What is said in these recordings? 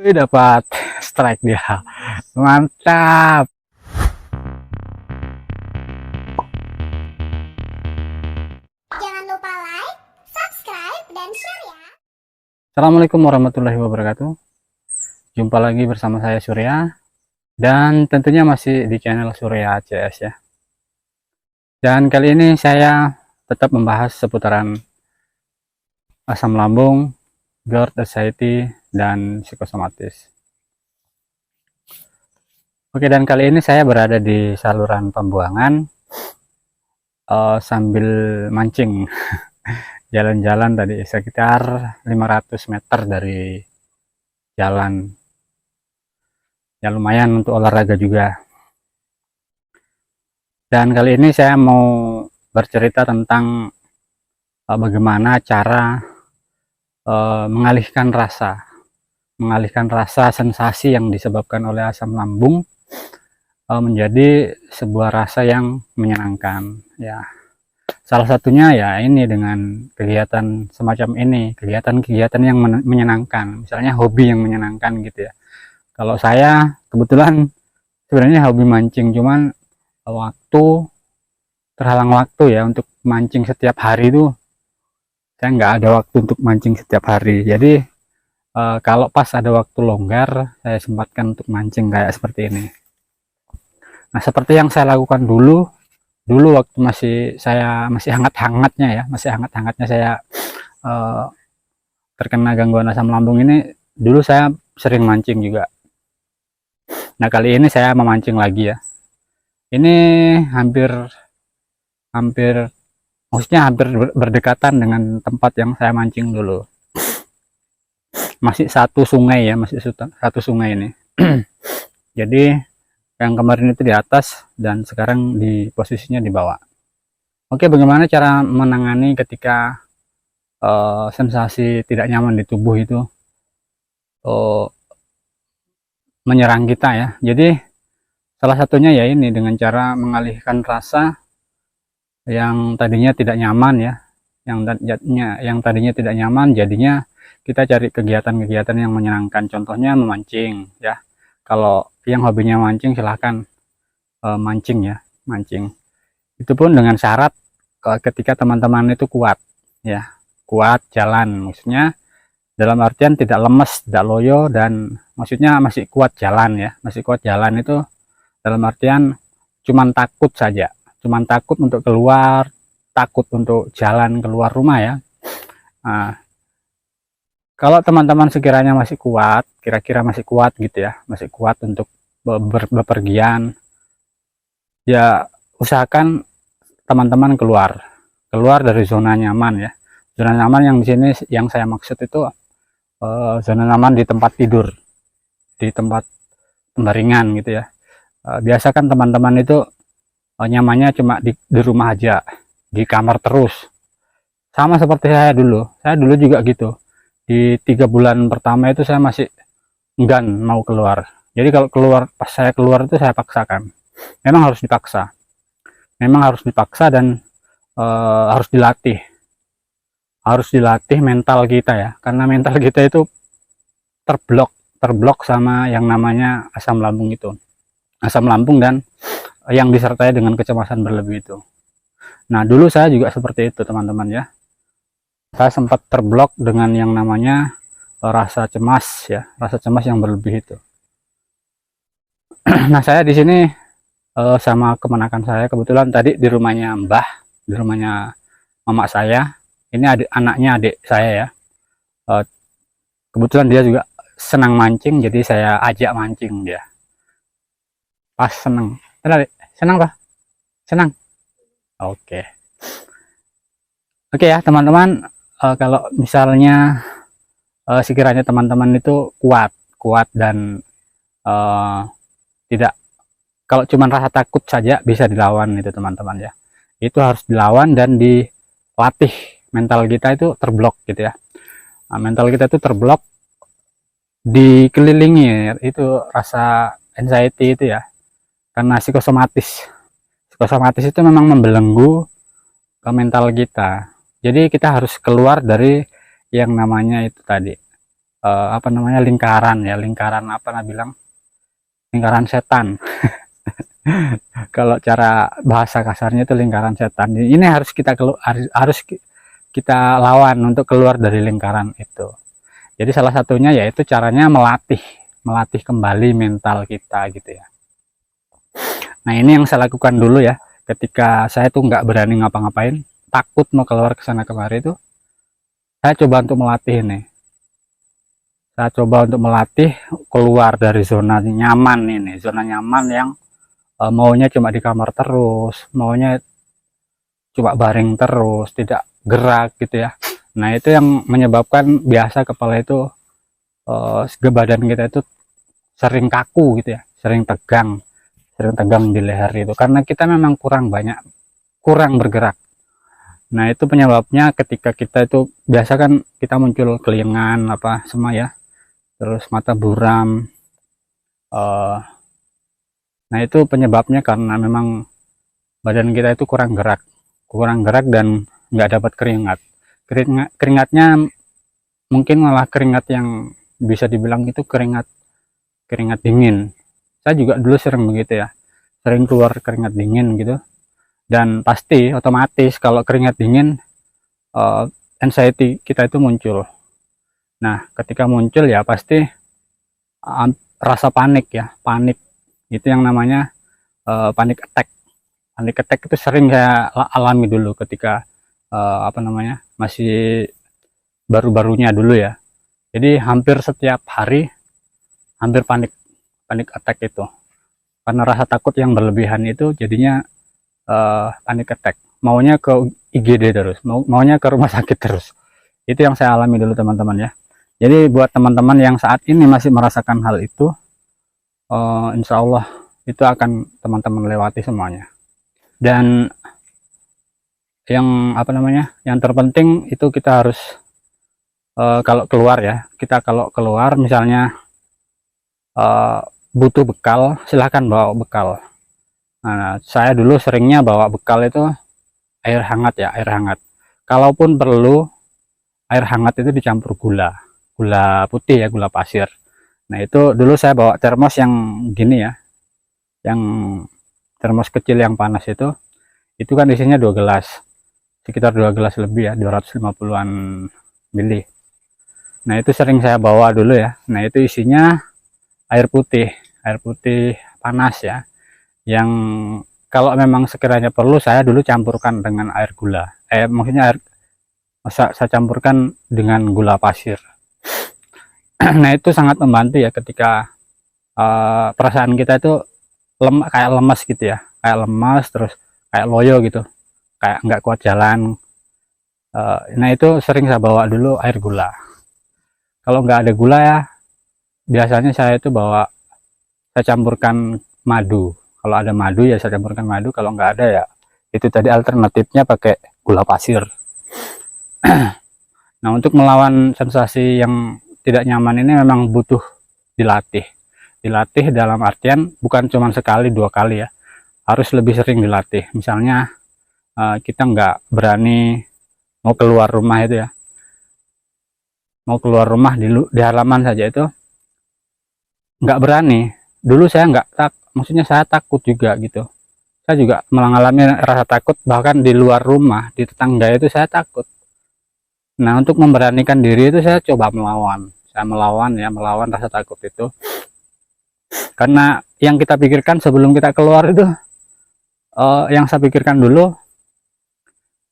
Wih, dapat strike dia. Mantap. Jangan lupa like, subscribe, dan share ya. Assalamualaikum warahmatullahi wabarakatuh. Jumpa lagi bersama saya Surya. Dan tentunya masih di channel Surya CS ya. Dan kali ini saya tetap membahas seputaran asam lambung, GERD, anxiety, dan psikosomatis. Oke, dan kali ini saya berada di saluran pembuangan sambil mancing. Jalan-jalan tadi sekitar 500 meter dari jalan. Ya lumayan untuk olahraga juga. Dan kali ini saya mau bercerita tentang bagaimana cara mengalihkan rasa sensasi yang disebabkan oleh asam lambung menjadi sebuah rasa yang menyenangkan ya. Salah satunya ya ini dengan kegiatan semacam ini, kegiatan-kegiatan yang menyenangkan, misalnya hobi yang menyenangkan gitu ya. Kalau saya kebetulan sebenarnya hobi mancing, cuman terhalang waktu ya untuk mancing setiap hari itu. Saya nggak ada waktu untuk mancing setiap hari. Jadi kalau pas ada waktu longgar, saya sempatkan untuk mancing kayak seperti ini. Nah, seperti yang saya lakukan dulu waktu masih hangat-hangatnya ya, masih hangat-hangatnya saya terkena gangguan asam lambung ini, dulu saya sering mancing juga. Nah, kali ini saya memancing lagi ya. Ini hampir maksudnya hampir berdekatan dengan tempat yang saya mancing dulu. Masih satu sungai ya, masih satu sungai ini. Jadi yang kemarin itu di atas dan sekarang di posisinya di bawah. Oke, bagaimana cara menangani ketika sensasi tidak nyaman di tubuh itu menyerang kita ya. Jadi salah satunya ya ini dengan cara mengalihkan rasa yang tadinya tidak nyaman ya, yang tadinya tidak nyaman, jadinya kita cari kegiatan-kegiatan yang menyenangkan. Contohnya memancing ya. Kalau yang hobinya mancing silahkan mancing ya, mancing. Itu pun dengan syarat ketika teman-teman itu kuat ya, kuat jalan, maksudnya dalam artian tidak lemes, tidak loyo, dan maksudnya masih kuat jalan ya, masih kuat jalan itu dalam artian cuman takut saja, cuman takut untuk keluar, takut untuk jalan keluar rumah ya. Nah, kalau teman-teman sekiranya masih kuat, kira-kira masih kuat gitu ya, masih kuat untuk bepergian, ya usahakan teman-teman keluar dari zona nyaman ya. Zona nyaman yang di sini yang saya maksud itu zona nyaman di tempat tidur, di tempat pembaringan gitu ya. Biasa kan teman-teman itu nyamannya cuma di rumah aja, di kamar terus. Sama seperti saya dulu juga gitu. Di 3 bulan pertama itu saya masih enggan mau keluar. Jadi kalau pas saya keluar itu saya paksakan. Memang harus dipaksa dan harus dilatih mental kita ya, karena mental kita itu terblok sama yang namanya asam lambung dan yang disertai dengan kecemasan berlebih itu. Nah, dulu saya juga seperti itu teman-teman ya, saya sempat terblok dengan yang namanya rasa cemas yang berlebih itu. Nah, saya di sini sama kemenakan saya kebetulan tadi di rumahnya di rumahnya mama saya. Ini adik saya ya. Kebetulan dia juga senang mancing, jadi saya ajak mancing dia. Pas senang. Senang Pak? Senang. Oke. Oke ya teman-teman, kalau misalnya sekiranya teman-teman itu kuat dan tidak, kalau cuma rasa takut saja bisa dilawan itu teman-teman ya. Itu harus dilawan dan dilatih. Mental kita itu terblok gitu ya. Nah, mental kita itu terblok, dikelilingi itu rasa anxiety itu ya, karena psikosomatis itu memang membelenggu ke mental kita. Jadi kita harus keluar dari yang namanya itu tadi apa namanya, lingkaran ya, lingkaran apa nah bilang, lingkaran setan. Kalau cara bahasa kasarnya itu lingkaran setan. Ini harus kita kita lawan untuk keluar dari lingkaran itu. Jadi salah satunya yaitu caranya melatih kembali mental kita gitu ya. Nah ini yang saya lakukan dulu ya, ketika saya tuh nggak berani ngapa-ngapain, takut mau keluar ke sana kemari itu, saya coba untuk melatih nih. Saya coba untuk melatih keluar dari zona nyaman ini, zona nyaman yang maunya cuma di kamar terus, maunya cuma baring terus, tidak gerak gitu ya. Nah itu yang menyebabkan biasa kepala itu, badan kita itu sering kaku gitu ya, sering tegang di leher itu, karena kita memang kurang bergerak. Nah itu penyebabnya ketika kita itu biasa kan kita muncul kelingan apa semua ya, terus mata buram. Nah itu penyebabnya karena memang badan kita itu kurang gerak dan nggak dapat keringatnya mungkin malah keringat yang bisa dibilang itu keringat dingin. Saya juga dulu sering begitu ya, sering keluar keringat dingin gitu, dan pasti otomatis kalau keringat dingin, anxiety kita itu muncul. Nah ketika muncul ya pasti rasa panik itu yang namanya panic attack itu sering saya alami dulu ketika apa namanya, masih baru-barunya dulu ya. Jadi hampir setiap hari hampir panik attack itu, karena rasa takut yang berlebihan itu jadinya panic attack, maunya ke IGD terus, maunya ke rumah sakit terus. Itu yang saya alami dulu teman-teman ya. Jadi buat teman-teman yang saat ini masih merasakan hal itu, insya Allah itu akan teman-teman lewati semuanya. Dan yang apa namanya, yang terpenting itu kita harus kalau keluar ya, kita kalau keluar misalnya butuh bekal, silahkan bawa bekal. Nah, saya dulu seringnya bawa bekal itu air hangat ya, air hangat. Kalaupun perlu, air hangat itu dicampur gula putih ya, gula pasir. Nah itu dulu saya bawa termos yang gini ya, yang termos kecil yang panas itu kan isinya 2 gelas, sekitar 2 gelas lebih ya, 250-an mili. Nah itu sering saya bawa dulu ya. Nah itu isinya air putih panas ya, yang kalau memang sekiranya perlu saya dulu campurkan dengan air gula, maksudnya saya campurkan dengan gula pasir. Nah itu sangat membantu ya ketika perasaan kita itu kayak lemas gitu ya, kayak lemas terus kayak loyo gitu, kayak nggak kuat jalan. Nah itu sering saya bawa dulu air gula. Kalau nggak ada gula ya, biasanya saya itu saya campurkan madu. Kalau ada madu ya saya campurkan madu, kalau nggak ada ya itu tadi alternatifnya pakai gula pasir. Nah untuk melawan sensasi yang tidak nyaman ini memang butuh dilatih dalam artian bukan cuma sekali 2 kali ya, harus lebih sering dilatih. Misalnya kita nggak berani mau keluar rumah itu ya, mau keluar rumah di halaman saja itu nggak berani. Dulu saya maksudnya saya takut juga gitu, saya juga mengalami rasa takut, bahkan di luar rumah di tetangga itu saya takut. Nah untuk memberanikan diri itu saya coba melawan rasa takut itu, karena yang kita pikirkan sebelum kita keluar itu, yang saya pikirkan dulu,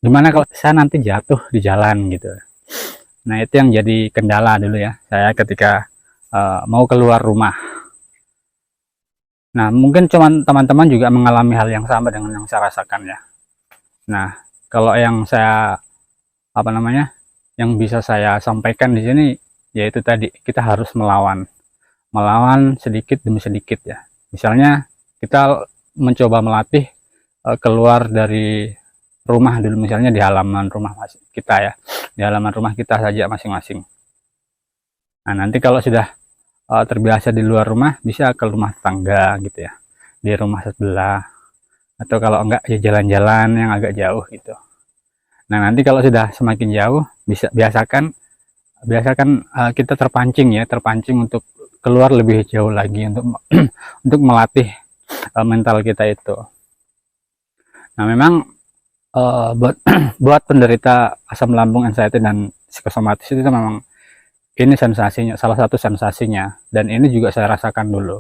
gimana kalau saya nanti jatuh di jalan gitu. Nah itu yang jadi kendala dulu ya saya ketika mau keluar rumah. Nah mungkin cuman teman-teman juga mengalami hal yang sama dengan yang saya rasakan ya. Nah kalau yang saya apa namanya, yang bisa saya sampaikan di sini yaitu tadi, kita harus melawan sedikit demi sedikit ya. Misalnya kita mencoba melatih keluar dari rumah dulu, misalnya di halaman rumah kita ya, di halaman rumah kita saja masing-masing. Nah nanti kalau sudah terbiasa di luar rumah, bisa ke rumah tetangga gitu ya, di rumah sebelah, atau kalau enggak ya jalan-jalan yang agak jauh gitu. Nah nanti kalau sudah semakin jauh, biasakan biasa kan kita terpancing untuk keluar lebih jauh lagi untuk untuk melatih mental kita itu. Nah, memang buat buat penderita asam lambung, anxiety dan psikosomatis itu memang ini sensasinya, salah satu sensasinya, dan ini juga saya rasakan dulu.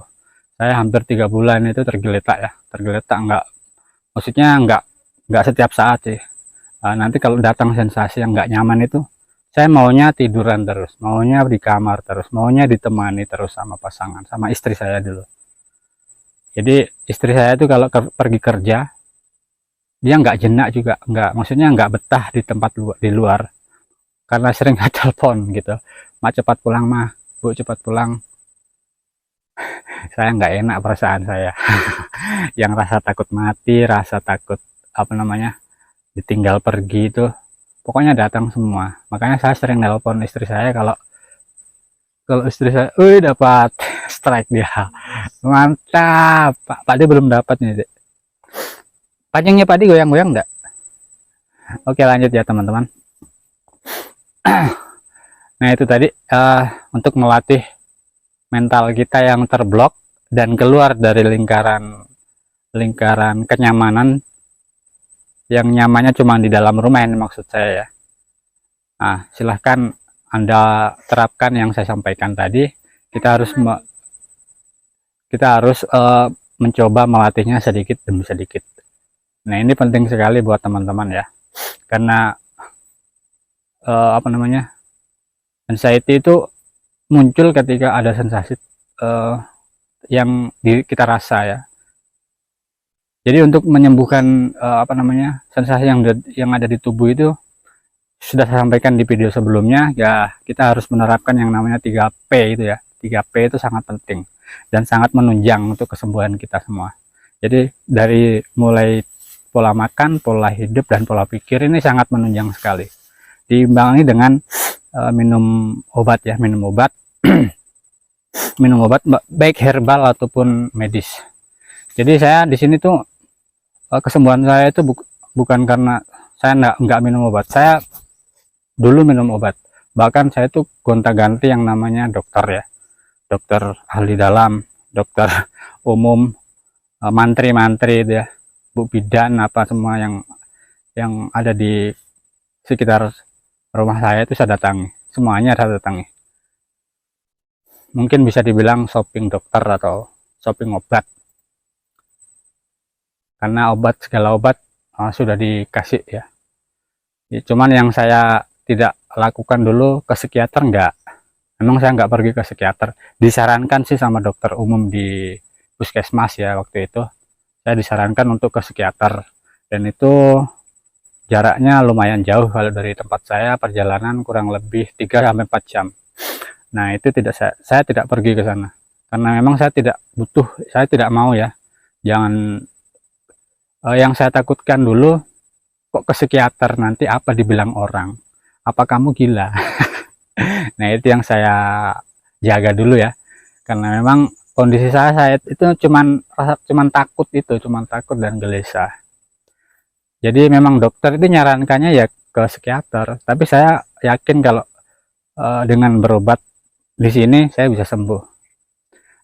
Saya hampir 3 bulan itu tergeletak, maksudnya nggak setiap saat sih. Nanti kalau datang sensasi yang nggak nyaman itu, saya maunya tiduran terus, maunya di kamar terus, maunya ditemani terus sama pasangan, sama istri saya dulu. Jadi istri saya itu kalau pergi kerja, dia nggak jenak juga, maksudnya nggak betah di tempat di luar, karena sering telepon gitu. Mak cepat pulang mah, bu cepat pulang. Saya nggak enak perasaan saya. Yang rasa takut mati, rasa takut apa namanya ditinggal pergi itu pokoknya datang semua. Makanya saya sering nelpon istri saya, kalau istri saya, wih dapat strike dia, mantap. Pak dia belum dapat nih, Dek. Panjangnya Pak goyang-goyang enggak? Oke, lanjut ya teman-teman. Nah, itu tadi untuk melatih mental kita yang terblok dan keluar dari lingkaran kenyamanan, yang nyamannya cuma di dalam rumah, ini maksud saya ya. Nah, silahkan Anda terapkan yang saya sampaikan tadi. Kita harus mencoba melatihnya sedikit demi sedikit. Nah, ini penting sekali buat teman-teman ya, karena anxiety itu muncul ketika ada sensasi yang kita rasa ya. Jadi untuk menyembuhkan sensasi yang ada di tubuh itu, sudah saya sampaikan di video sebelumnya ya, kita harus menerapkan yang namanya 3P itu ya. 3P itu sangat penting dan sangat menunjang untuk kesembuhan kita semua. Jadi dari mulai pola makan, pola hidup, dan pola pikir ini sangat menunjang sekali. Diimbangi dengan minum obat ya, minum obat baik herbal ataupun medis. Jadi saya di sini tuh kesembuhan saya itu bukan karena saya nggak minum obat. Saya dulu minum obat, bahkan saya tuh gonta-ganti yang namanya dokter ya, dokter ahli dalam, dokter umum, mantri-mantri itu ya, bu bidan, apa semua yang ada di sekitar rumah saya itu saya datangi, semuanya saya datangi. Mungkin bisa dibilang shopping dokter atau shopping obat, karena segala obat sudah dikasih ya. Cuman yang saya tidak lakukan dulu ke psikiater, enggak. Memang saya nggak pergi ke psikiater. Disarankan sih sama dokter umum di puskesmas ya, waktu itu saya disarankan untuk ke psikiater, dan itu jaraknya lumayan jauh. Kalau dari tempat saya perjalanan kurang lebih 3-4 jam. Nah, itu saya tidak pergi ke sana karena memang saya tidak butuh, saya tidak mau ya. Jangan yang saya takutkan dulu, kok ke psikiater nanti apa dibilang orang, apa kamu gila. Nah, itu yang saya jaga dulu ya, karena memang kondisi saya itu cuman takut dan gelisah. Jadi memang dokter itu nyarankannya ya ke psikiater, tapi saya yakin kalau dengan berobat di sini saya bisa sembuh.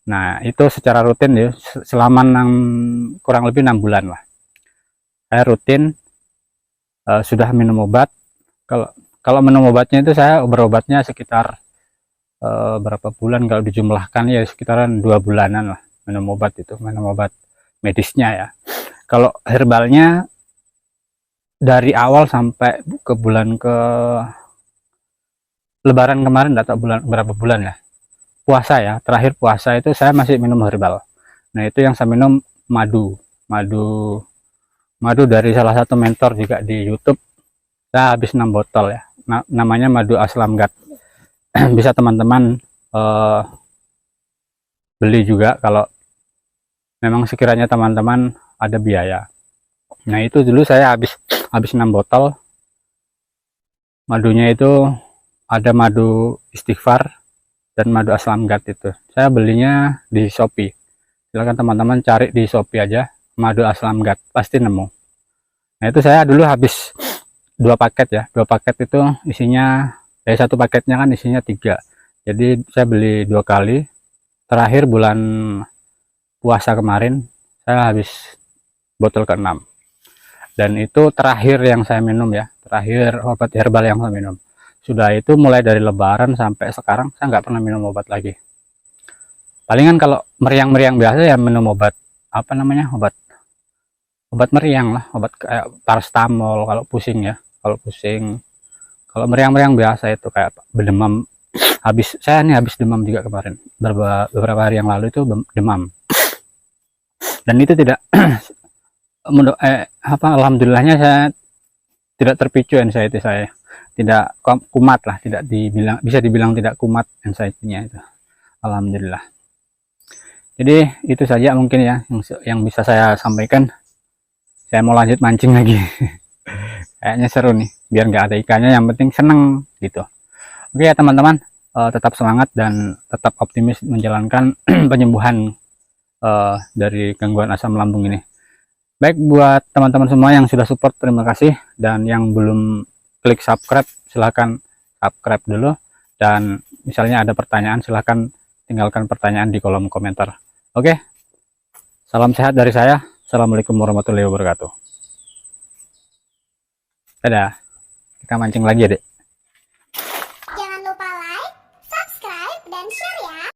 Nah, itu secara rutin ya, selama kurang lebih 6 bulan lah. Saya rutin sudah minum obat. Kalau minum obatnya itu saya berobatnya sekitar berapa bulan, kalau dijumlahkan ya sekitaran 2 bulanan lah minum obat medisnya ya. Kalau herbalnya dari awal sampai ke bulan ke Lebaran kemarin, enggak tahu berapa bulan ya, puasa ya, terakhir puasa itu saya masih minum herbal. Nah, itu yang saya minum madu dari salah satu mentor juga di YouTube. Saya habis 6 botol ya, namanya madu Aslamgat. Bisa teman-teman beli juga kalau memang sekiranya teman-teman ada biaya. Nah, itu dulu saya habis 6 botol. Madunya itu ada madu istighfar dan madu Aslamgat. Itu saya belinya di Shopee. Silakan teman-teman cari di Shopee aja, madu Aslamgat, pasti nemu. Nah, itu saya dulu habis 2 paket ya. 2 paket itu isinya Dari satu paketnya kan isinya 3. Jadi saya beli 2 kali. Terakhir bulan puasa kemarin saya habis botol ke-6. Dan itu terakhir yang saya minum ya. Terakhir obat herbal yang saya minum. Sudah itu mulai dari lebaran sampai sekarang saya nggak pernah minum obat lagi. Palingan kalau meriang-meriang biasa ya minum obat apa namanya, obat meriang lah, obat kayak paracetamol kalau pusing ya, kalau pusing. Kalau meriang-meriang biasa itu kayak berdemam, saya nih habis demam juga kemarin, beberapa hari yang lalu itu demam, dan itu tidak alhamdulillahnya saya tidak terpicu anxiety saya, tidak kumat lah, tidak dibilang, bisa dibilang tidak kumat anxiety-nya itu, alhamdulillah. Jadi itu saja mungkin ya yang bisa saya sampaikan. Saya mau lanjut mancing lagi. Kayaknya seru nih, biar nggak ada ikannya, yang penting seneng gitu. Oke ya teman-teman, tetap semangat dan tetap optimis menjalankan penyembuhan dari gangguan asam lambung ini. Baik, buat teman-teman semua yang sudah support, terima kasih. Dan yang belum klik subscribe, silahkan subscribe dulu. Dan misalnya ada pertanyaan, silahkan tinggalkan pertanyaan di kolom komentar. Oke, salam sehat dari saya. Assalamualaikum warahmatullahi wabarakatuh. Dadah, kita mancing lagi ya dek.